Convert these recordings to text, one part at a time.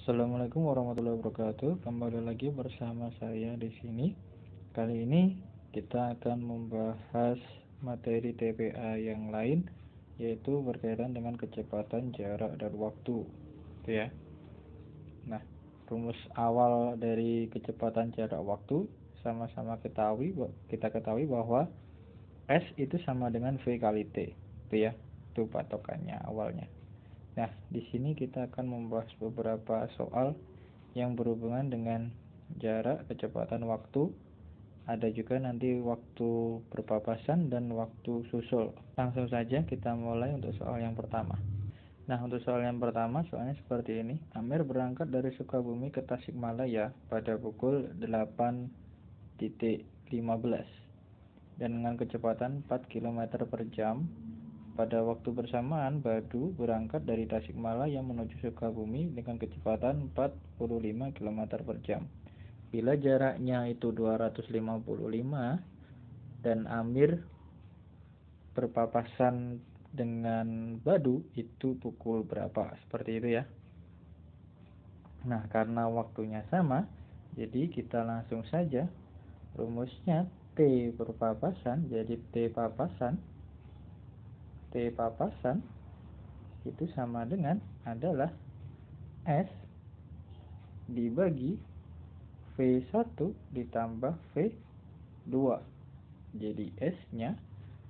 Assalamualaikum warahmatullahi wabarakatuh. Kembali lagi bersama saya di sini. Kali ini kita akan membahas materi TPA yang lain, yaitu berkaitan dengan kecepatan, jarak, dan waktu. Itu ya. Nah, rumus awal dari kecepatan, jarak, waktu sama-sama kita ketahui bahwa S itu sama dengan V kali T. Itu ya. Itu patokannya awalnya. Nah, di sini kita akan membahas beberapa soal yang berhubungan dengan jarak, kecepatan, waktu. Ada juga nanti waktu berpapasan dan waktu susul. Langsung saja kita mulai untuk soal yang pertama. Nah, untuk soal yang pertama, soalnya seperti ini. Amir berangkat dari Sukabumi ke Tasikmalaya pada pukul 8.15 dan dengan kecepatan 4 km per jam. Pada waktu bersamaan, Badu berangkat dari Tasikmalaya menuju Sukabumi dengan kecepatan 45 km per jam. Bila jaraknya itu 255 dan Amir berpapasan dengan Badu, itu pukul berapa? Seperti itu ya. Nah, karena waktunya sama, jadi kita langsung saja rumusnya T berpapasan, jadi T papasan itu sama dengan adalah S dibagi V1 ditambah V2. Jadi S-nya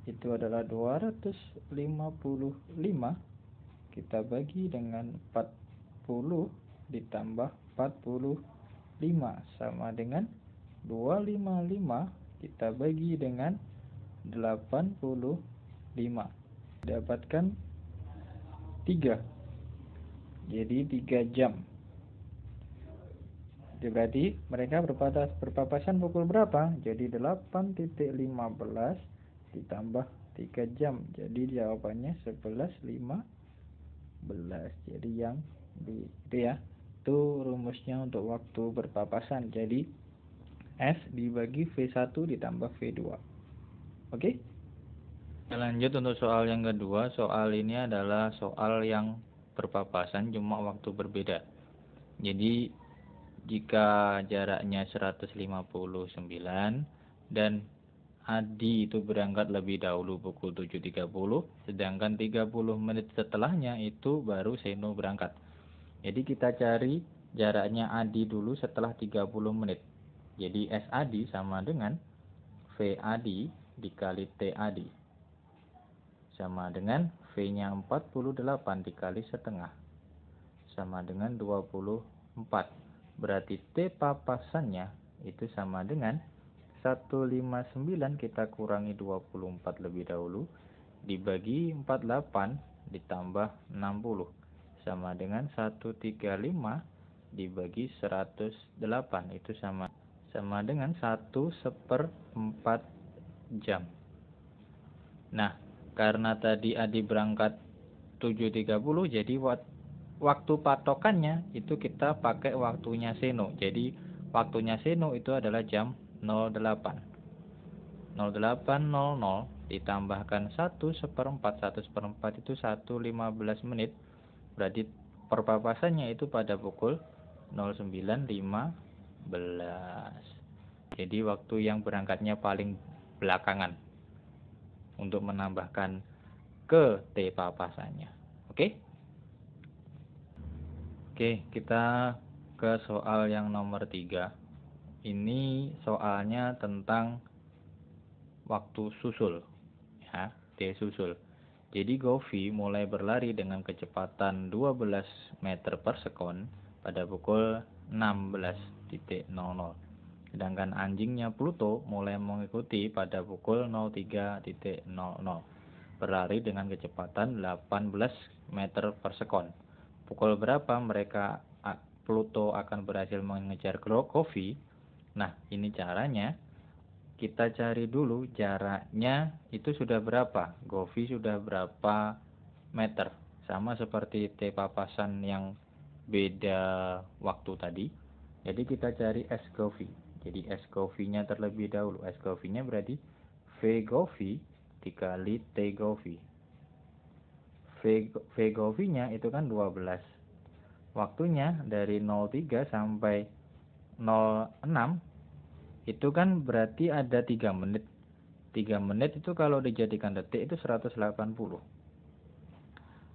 itu adalah 255, kita bagi dengan 40 ditambah 45 sama dengan 255, kita bagi dengan 85. Dapatkan 3. Jadi 3 jam. Berarti mereka berpapasan pukul berapa? Jadi 8.15 ditambah 3 jam. Jadi jawabannya 11.15. Jadi yang itu ya. Itu rumusnya untuk waktu berpapasan. Jadi S dibagi V1 ditambah V2. Oke? Lanjut untuk soal yang kedua. Soal ini adalah soal yang berpapasan cuma waktu berbeda. Jadi jika jaraknya 159 dan Adi itu berangkat lebih dahulu pukul 7.30, sedangkan 30 menit setelahnya itu baru Seno berangkat. Jadi kita cari jaraknya Adi dulu setelah 30 menit. Jadi S Adi sama dengan V Adi dikali T Adi, sama dengan V-nya 48 dikali setengah, sama dengan 24. Berarti T papasannya itu sama dengan 159 kita kurangi 24 lebih dahulu, dibagi 48 ditambah 60, sama dengan 135 dibagi 108, itu sama dengan 1/4 jam. Nah, karena tadi Adi berangkat 7.30, jadi waktu patokannya itu kita pakai waktunya Seno. Jadi waktunya Seno itu adalah jam 08. 08.00 ditambahkan 1/4 itu 1:15 menit. Berarti perpapasannya itu pada pukul 09.15. Jadi waktu yang berangkatnya paling belakangan untuk menambahkan ke T papasannya. Oke? Oke, kita ke soal yang nomor 3. Ini soalnya tentang waktu susul, ya, T susul. Jadi Govi mulai berlari dengan kecepatan 12 meter per sekon pada pukul 16.00. Sedangkan anjingnya Pluto mulai mengikuti pada pukul 03.00. Berlari dengan kecepatan 18 meter per sekon. Pukul berapa mereka Pluto akan berhasil mengejar Govi? Nah, ini caranya. Kita cari dulu jaraknya itu sudah berapa. Govi sudah berapa meter. Sama seperti T papasan yang beda waktu tadi. Jadi kita cari S Govi. Jadi S Govi-nya terlebih dahulu. S Govi-nya berarti V Govi dikali T Govi. V Govi-nya itu kan 12. waktunya dari 03 sampai 06 itu kan berarti ada 3 menit. 3 menit itu kalau dijadikan detik itu 180.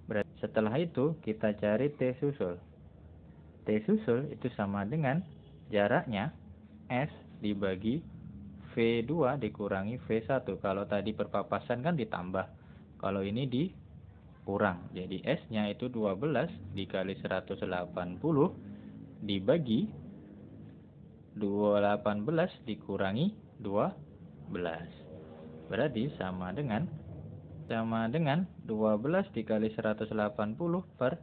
Berarti setelah itu kita cari T susul. T susul itu sama dengan jaraknya S dibagi V2 dikurangi V1. Kalau tadi perpapasan kan ditambah. Kalau ini dikurang. Jadi S-nya itu 12 dikali 180 dibagi 218 dikurangi 12. Berarti sama dengan 12 dikali 180 per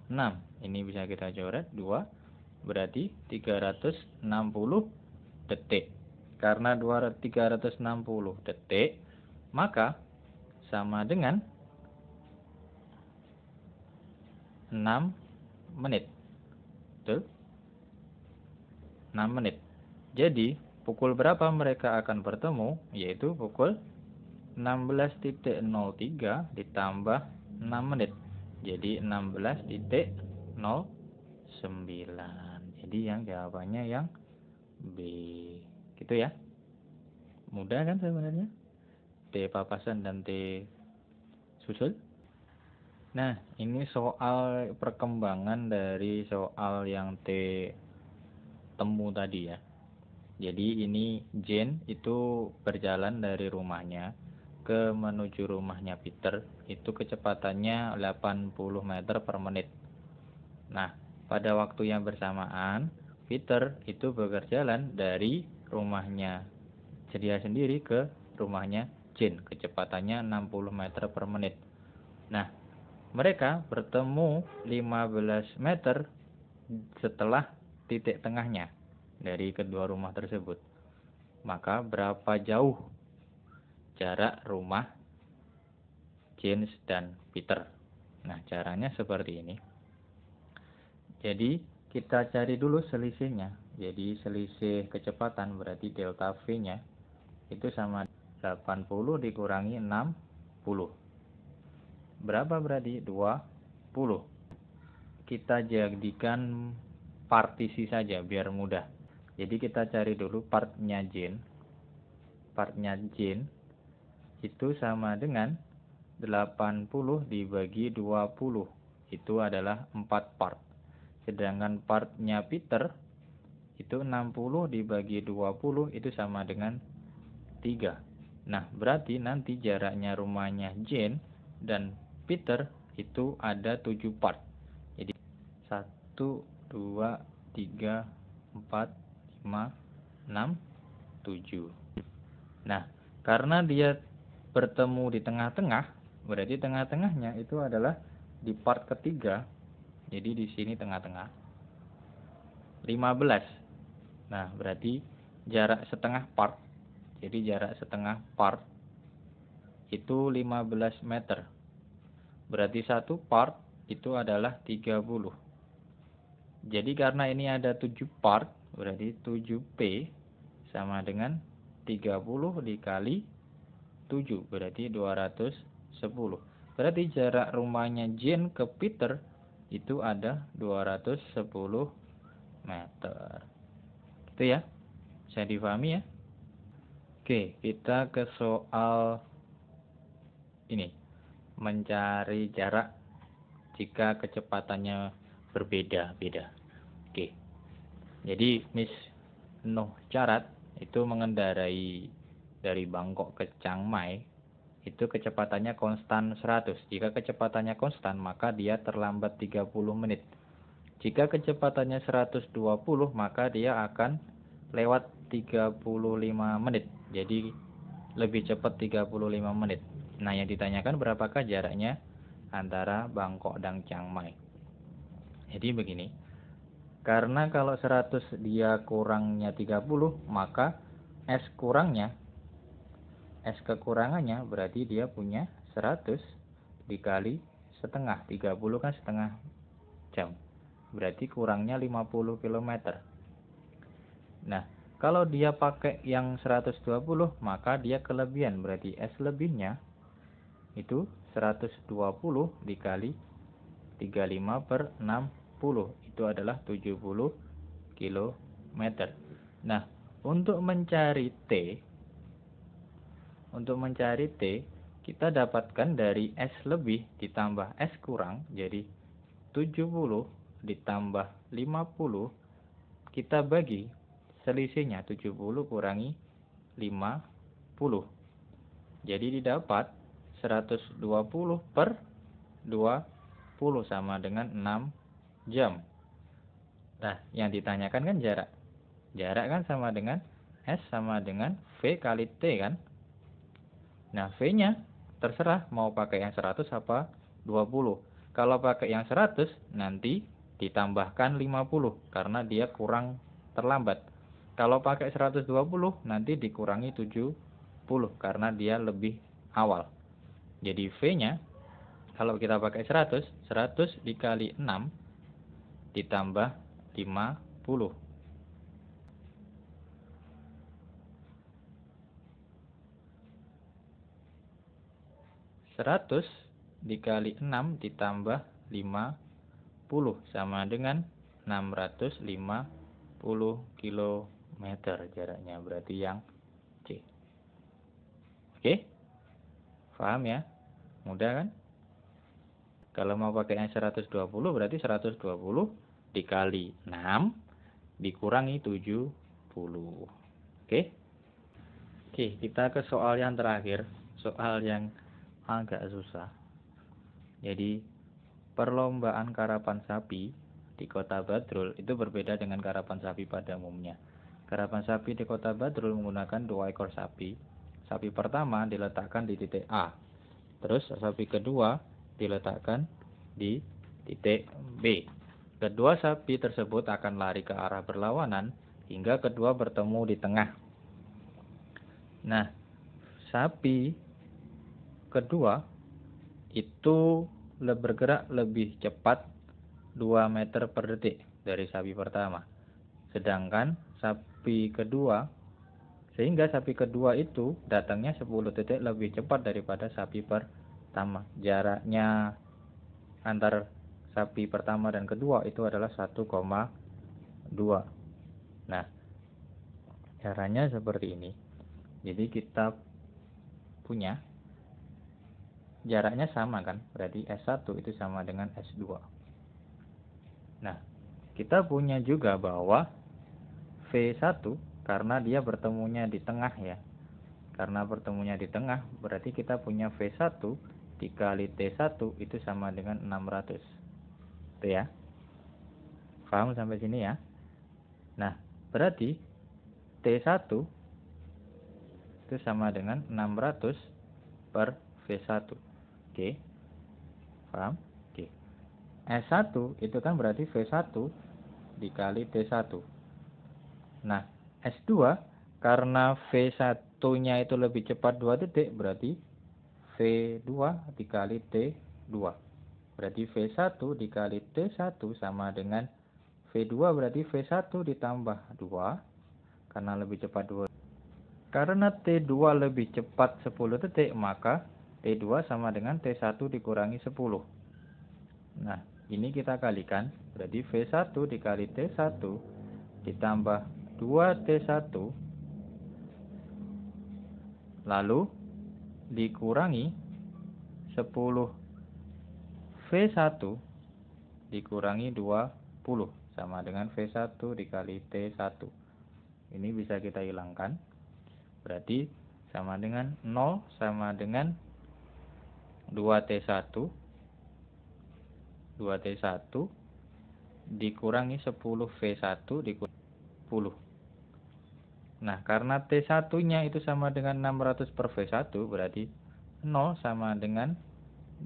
6. Ini bisa kita coret 2. Berarti 360 detik. Karena 360 detik, maka sama dengan 6 menit. Betul? 6 menit. Jadi, pukul berapa mereka akan bertemu? Yaitu pukul 16.03 ditambah 6 menit. Jadi 16.09. Jadi yang jawabannya yang B. Gitu ya. Mudah kan sebenarnya? T papasan dan T susul. Nah, ini soal perkembangan dari soal yang T temu tadi ya. Jadi ini Jane itu berjalan dari rumahnya ke menuju rumahnya Peter, itu kecepatannya 80 meter per menit. Nah, pada waktu yang bersamaan, Peter itu berjalan dari rumahnya dia sendiri ke rumahnya Jane, kecepatannya 60 meter per menit. Nah, mereka bertemu 15 meter setelah titik tengahnya dari kedua rumah tersebut. Maka berapa jauh jarak rumah James dan Peter? Nah, caranya seperti ini. Jadi, kita cari dulu selisihnya. Jadi, selisih kecepatan berarti delta V-nya itu sama 80 dikurangi 60. Berapa berarti? 20. Kita jadikan partisi saja biar mudah. Jadi kita cari dulu partnya Jane. Partnya Jane itu sama dengan 80 dibagi 20. Itu adalah 4 part. Sedangkan partnya Peter itu 60 dibagi 20 itu sama dengan 3. Nah, berarti nanti jaraknya rumahnya Jane dan Peter itu ada 7 part. Jadi 1, 2, 3, 4, 5, 6, 7. Nah, karena dia bertemu di tengah-tengah, berarti tengah-tengahnya itu adalah di part ketiga. Jadi di sini tengah-tengah 15. Nah, berarti jarak setengah part. Jadi jarak setengah part itu 15 meter. Berarti satu part itu adalah 30. Jadi karena ini ada 7 part, berarti 7P sama dengan 30 dikali 7, berarti 210. Berarti jarak rumahnya Jane ke Peter itu ada 210 meter. Gitu ya. Bisa dipahami ya? Oke, kita ke soal ini. Mencari jarak jika kecepatannya berbeda-beda. Oke. Jadi Miss Noh Carat itu mengendarai dari Bangkok ke Chiang Mai itu kecepatannya konstan 100. Jika kecepatannya konstan maka dia terlambat 30 menit. Jika kecepatannya 120 maka dia akan lewat 35 menit. Jadi lebih cepat 35 menit. Nah, yang ditanyakan berapakah jaraknya antara Bangkok dan Chiang Mai. Jadi begini. Karena kalau 100 dia kurangnya 30, maka S kekurangannya berarti dia punya 100 dikali setengah. 30 kan setengah jam. Berarti kurangnya 50 km. Nah, kalau dia pakai yang 120, maka dia kelebihan. Berarti S lebihnya itu 120 dikali 35 per 60. itu adalah 70 kilometer. Nah, untuk mencari T, kita dapatkan dari S lebih ditambah S kurang, jadi 70 ditambah 50, kita bagi selisihnya 70 kurangi 50. Jadi didapat 120 per 20 sama dengan 6 jam. Nah, yang ditanyakan kan jarak. Jarak kan sama dengan S sama dengan V kali T kan. Nah, V-nya terserah mau pakai yang 100 apa 20. Kalau pakai yang 100 nanti ditambahkan 50 karena dia kurang terlambat. Kalau pakai 120 nanti dikurangi 70 karena dia lebih awal. Jadi V-nya kalau kita pakai 100 dikali 6 ditambah 50. 100 dikali 6 ditambah 50 sama dengan 650 kilometer jaraknya, berarti yang C. Oke? Paham ya? Mudah kan? Kalau mau pakai yang 120 berarti 120 dikali 6 dikurangi 70. Oke? Oke, kita ke soal yang terakhir. Soal yang agak susah. Jadi, perlombaan karapan sapi di Kota Badrul itu berbeda dengan karapan sapi pada umumnya. Karapan sapi di Kota Badrul menggunakan 2 ekor sapi. Sapi pertama diletakkan di titik A. Terus sapi kedua diletakkan di titik B. Kedua sapi tersebut akan lari ke arah berlawanan hingga kedua bertemu di tengah. Nah, sapi kedua itu bergerak lebih cepat 2 meter per detik dari sapi pertama. Sehingga sapi kedua itu datangnya 10 detik lebih cepat daripada sapi pertama. Jaraknya antar sapi pertama dan kedua itu adalah 1,2. Nah, caranya seperti ini. Jadi kita punya jaraknya sama kan, berarti S1 itu sama dengan S2. Nah, kita punya juga bahwa V1 karena dia bertemunya di tengah ya. Karena bertemunya di tengah, berarti kita punya V1 dikali T1 itu sama dengan 600. Itu ya. Paham sampai sini ya? Nah, berarti T1 itu sama dengan 600 per V1. Oke. Paham? Oke. S1 itu kan berarti V1 dikali T1. Nah, S2 karena V1-nya itu lebih cepat 2 detik, berarti V2 dikali T2. Berarti V1 dikali T1 sama dengan V2, berarti V1 ditambah 2 karena lebih cepat 2. Karena T2 lebih cepat 10 detik, maka T2 sama dengan T1 dikurangi 10. Nah, ini kita kalikan, berarti V1 dikali T1 ditambah 2T1 lalu dikurangi 10 V1 dikurangi 20 sama dengan V1 dikali T1. Ini bisa kita hilangkan, berarti sama dengan 0 sama dengan 2T1 dikurangi 10 V1 dikurangi 10. Nah, karena T1-nya itu sama dengan 600 per V1, berarti 0 sama dengan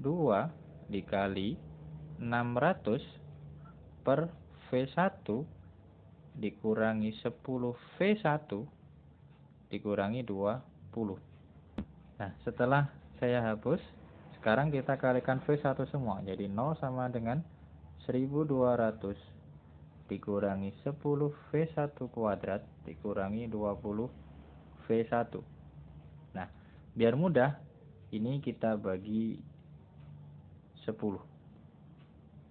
2 dikali 600 per V1 dikurangi 10 V1 dikurangi 20. Nah, setelah saya hapus, sekarang kita kalikan V1 semua. Jadi 0 sama dengan 1200 dikurangi 10 V1 kuadrat dikurangi 20 V1. Nah, biar mudah, ini kita bagi 10.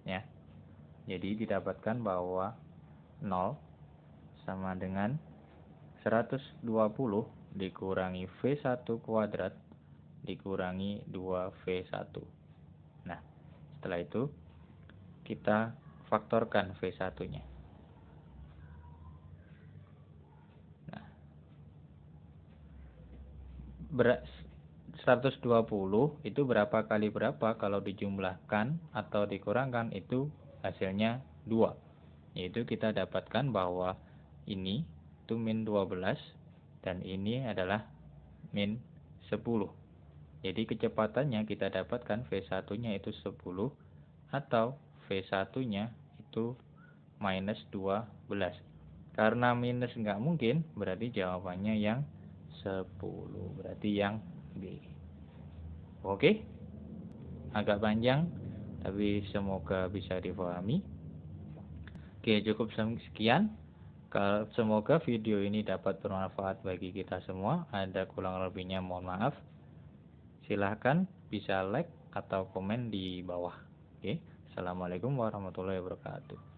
Ya. Jadi didapatkan bahwa 0 sama dengan 120 dikurangi V1 kuadrat dikurangi 2V1. Nah, setelah itu kita faktorkan V1-nya. Nah, 120 itu berapa kali berapa kalau dijumlahkan atau dikurangkan itu hasilnya 2. Yaitu kita dapatkan bahwa ini itu min 12 dan ini adalah min 10. Jadi kecepatannya kita dapatkan V1-nya itu 10 atau V1-nya itu minus 12. Karena minus nggak mungkin, berarti jawabannya yang 10. Berarti yang B. Oke? Agak panjang, tapi semoga bisa dipahami. Oke, cukup sekian. Semoga video ini dapat bermanfaat bagi kita semua. Ada kurang lebihnya mohon maaf. Silahkan bisa like atau komen di bawah. Oke. Assalamualaikum warahmatullahi wabarakatuh.